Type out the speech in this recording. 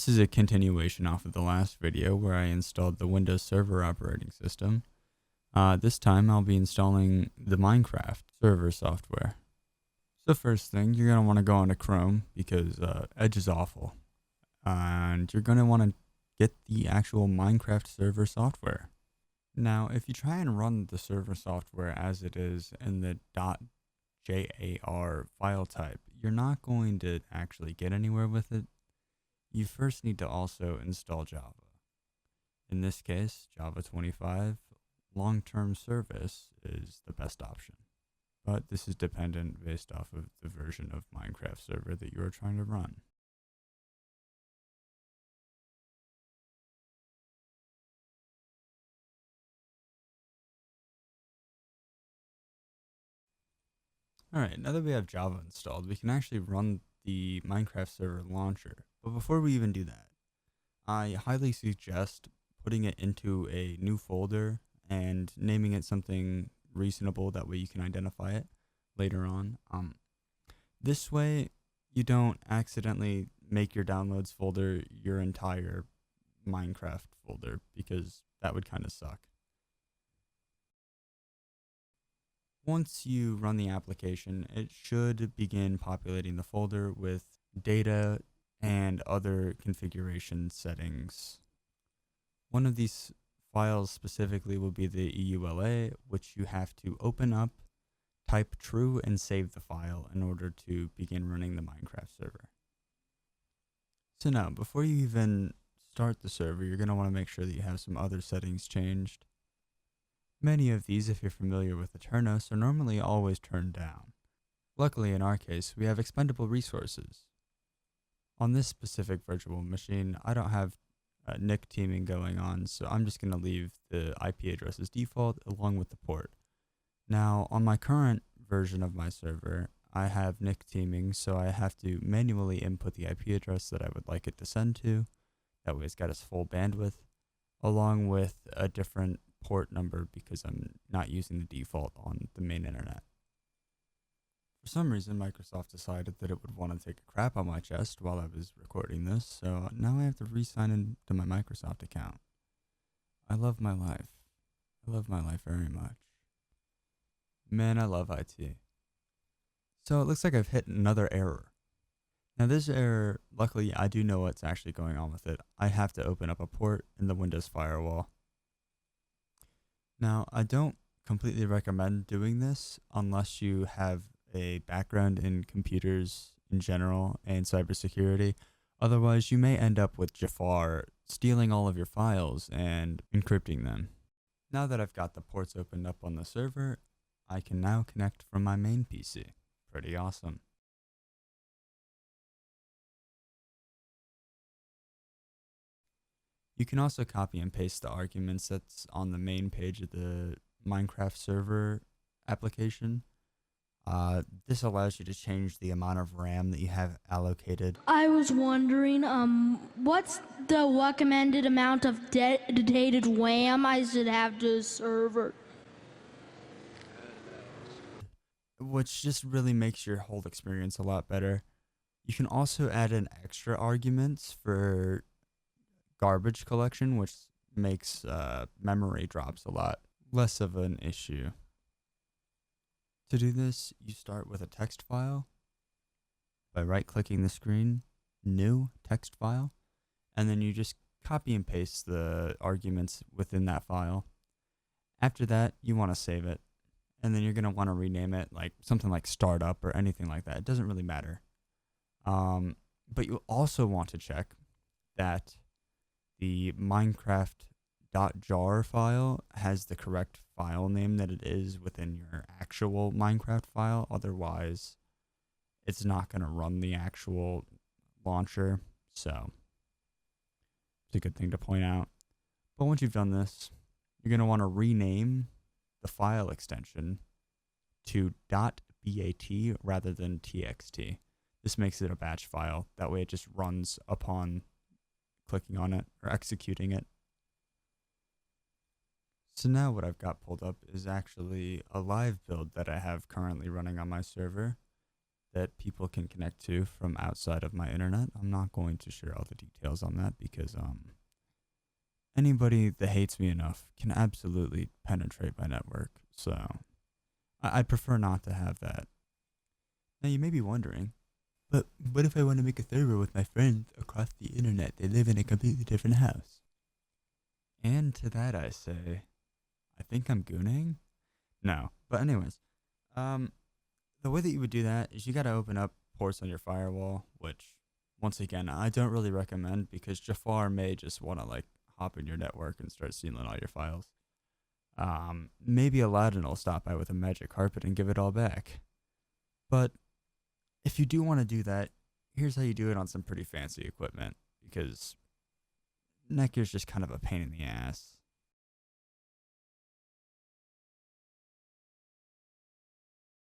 This is a continuation off of the last video where I installed the Windows Server operating system. This time I'll be installing the MinceRaft server software. So first thing, you're going to want to go into Chrome because Edge is awful. And you're going to want to get the actual MinceRaft server software. Now, if you try and run the server software as it is in the .jar file type, you're not going to actually get anywhere with it. You first need to also install Java. In this case, Java 25 long-term service is the best option. But this is dependent based off of the version of MinceRaft server that you are trying to run. Alright, now that we have Java installed, we can actually run the MinceRaft server launcher. But before we even do that, I highly suggest putting it into a new folder and naming it something reasonable. That way you can identify it later on. This way you don't accidentally make your downloads folder your entire MinceRaft folder, because that would kind of suck. Once you run the application, it should begin populating the folder with data and other configuration settings. One of these files specifically will be the EULA, which you have to open up, type true, and save the file in order to begin running the MinceRaft server. So now, before you even start the server, you're going to want to make sure that you have some other settings changed. Many of these, if you're familiar with Eternos, are normally always turned down. Luckily, in our case, we have expendable resources. On this specific virtual machine, I don't have NIC teaming going on, so I'm just going to leave the IP address as default along with the port. Now, on my current version of my server, I have NIC teaming, so I have to manually input the IP address that I would like it to send to. That way it's got its full bandwidth, along with a different port number because I'm not using the default on the main internet. For some reason, Microsoft decided that it would want to take a crap on my chest while I was recording this, so now I have to re-sign into my Microsoft account. I love my life. I love my life very much. Man, I love IT. So it looks like I've hit another error. Now this error, luckily I do know what's actually going on with it. I have to open up a port in the Windows firewall. Now, I don't completely recommend doing this unless you have a background in computers in general and cybersecurity. Otherwise, you may end up with Jafar stealing all of your files and encrypting them. Now that I've got the ports opened up on the server, I can now connect from my main PC. Pretty awesome. You can also copy and paste the arguments that's on the main page of the MinceRaft server application. This allows you to change the amount of RAM that you have allocated. I was wondering, what's the recommended amount of dedicated RAM I should have to the server? Which just really makes your whole experience a lot better. You can also add in extra arguments for garbage collection, which makes memory drops a lot less of an issue. To do this, you start with a text file by right-clicking the screen, New Text File, and then you just copy and paste the arguments within that file. After that, you want to save it, and then you're going to want to rename it like something like Startup or anything like that. It doesn't really matter. But you also want to check that the MinceRaft.jar file has the correct file name that it is within your actual MinceRaft file. Otherwise, it's not going to run the actual launcher. So it's a good thing to point out. But once you've done this, you're going to want to rename the file extension to .bat rather than .txt. This makes it a batch file. That way it just runs upon clicking on it or executing it. So now what I've got pulled up is actually a live build that I have currently running on my server. that people can connect to from outside of my internet. I'm not going to share all the details on that because anybody that hates me enough can absolutely penetrate my network. So I'd prefer not to have that. Now you may be wondering, but what if I want to make a server with my friends across the internet? They live in a completely different house. And to that I say, I think I'm gooning. No, but anyways, um, the way that you would do that is you got to open up ports on your firewall, which once again I don't really recommend because Jafar may just want to like hop in your network and start stealing all your files. Maybe Aladdin will stop by with a magic carpet and give it all back. But if you do want to do that, here's how you do it on some pretty fancy equipment because Netgear's just kind of a pain in the ass.